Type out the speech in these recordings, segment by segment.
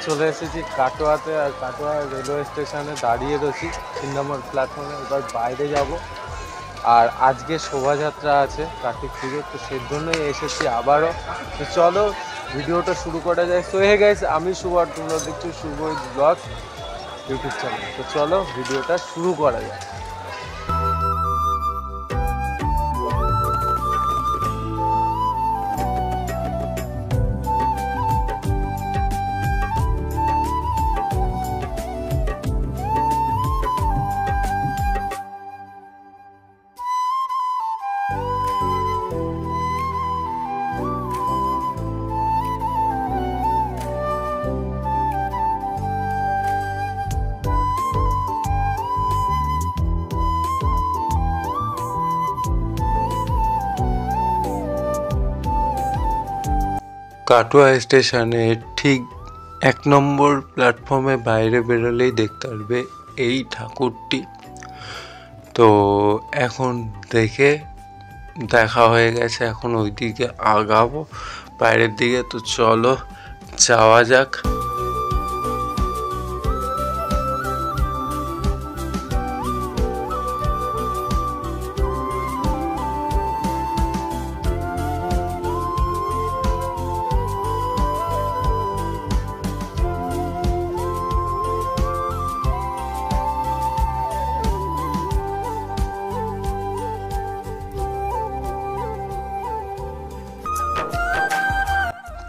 চলে এসেছি কাটোয়াতে, আর কাটোয়া রেলওয়ে স্টেশনে দাঁড়িয়ে রয়েছি 3 নম্বর প্ল্যাটফর্মে। এবার বাইরে যাব, আর আজকে শোভাযাত্রা আছে কার্তিক পুজো, তো সেই জন্যই এসেছি আবারও। তো চলো ভিডিওটা শুরু করা যায়। সো হে গাইস, আমি শুভ আর তোমরা দেখছো শুভ ব্লগ ইউটিউব চ্যানেল। তো চলো ভিডিওটা শুরু করা যায়। কাটোয়া স্টেশনে ঠিক 1 নম্বর প্ল্যাটফর্মে বাইরে বেরোলেই দেখতে পারবে এই ঠাকুরটি। তো এখন দেখা হয়ে গেছে, এখন ওইদিকে আগাবো বাইরের দিকে। তো চলো যাওয়া যাক।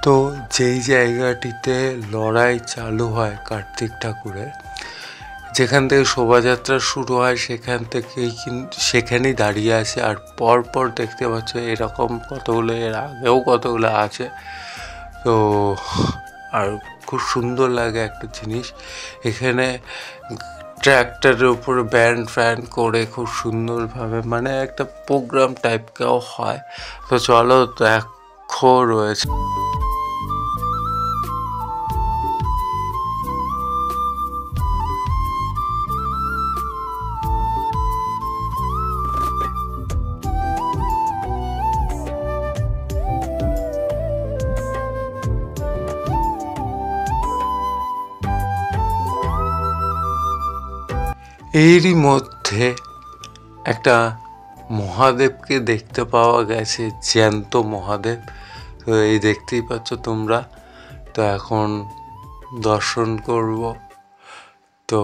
তো যেই জায়গাটিতে লড়াই চালু হয় কার্তিক ঠাকুরের, যেখান থেকে শোভাযাত্রা শুরু হয় সেখানেই দাঁড়িয়ে আছে। আর পর দেখতে পাচ্ছ এরকম কতগুলো, এর আগেও কতগুলো আছে। তো আর খুব সুন্দর লাগে একটা জিনিস, এখানে ট্র্যাক্টরের উপরে ব্যান্ড ফ্যান করে খুব সুন্দরভাবে মানে একটা প্রোগ্রাম টাইপকেও হয়। তো চলো দেখো রয়েছে। এরই মধ্যে একটা মহাদেবকে দেখতে পাওয়া গেছে, জ্যান্ত মহাদেব। তো এই দেখতেই পাচ্ছ তোমরা। তো এখন দর্শন করব। তো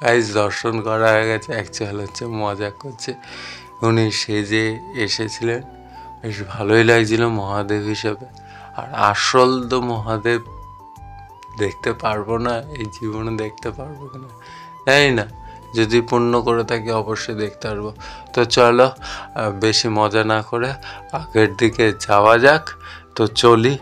গাইস দর্শন করা হয়ে গেছে, অ্যাকচুয়াল হচ্ছে মজা করছে। উনি সেজে এসেছিলেন, বেশ ভালোই লাগছিল মহাদেব হিসেবে। আর আসল তো মহাদেব দেখতে পারবো না, এই জীবনে দেখতে পারবো কিনা তাই না, যদি পূর্ণ করে থাকি অবশ্যই দেখতে পারবো। তো চলো বেশি মজা না করে আগের দিকে যাওয়া যাক। তো চলি।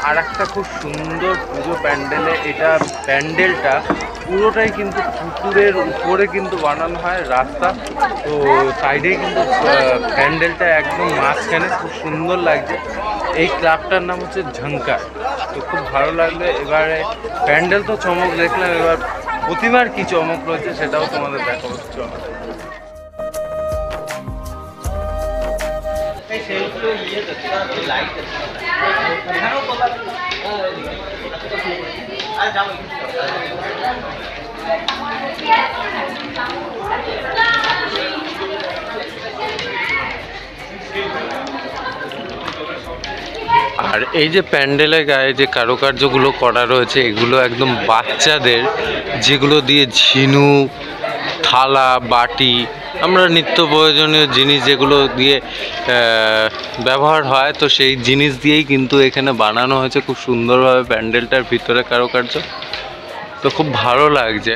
আর একটা খুব সুন্দর পুজো প্যান্ডেলে, এটা প্যান্ডেলটা পুরোটাই কিন্তু পুকুরের উপরে কিন্তু বানানো হয় রাস্তা। তো সাইডে কিন্তু প্যান্ডেলটা একদম মাঝখানে, খুব সুন্দর লাগছে। এই ক্লাবটার নাম হচ্ছে ঝঙ্কার। তো খুব ভালো লাগলো। এবারে প্যান্ডেল তো চমক দেখলাম, এবার প্রতিমার কি চমক রয়েছে সেটাও তোমাদের দেখাবো। চলো। আর এই যে প্যান্ডেলের গায়ে যে কারুকার্যগুলো করা রয়েছে, এগুলো একদম বাচ্চাদের, যেগুলো দিয়ে ঝিনুক, থালা, বাটি, আমরা নিত্য প্রয়োজনীয় জিনিস যেগুলো দিয়ে ব্যবহার হয়, তো সেই জিনিস দিয়েই কিন্তু এখানে বানানো হয়েছে খুব সুন্দরভাবে প্যান্ডেলটার ভিতরে কারুকার্য। তো খুব ভালো লাগছে।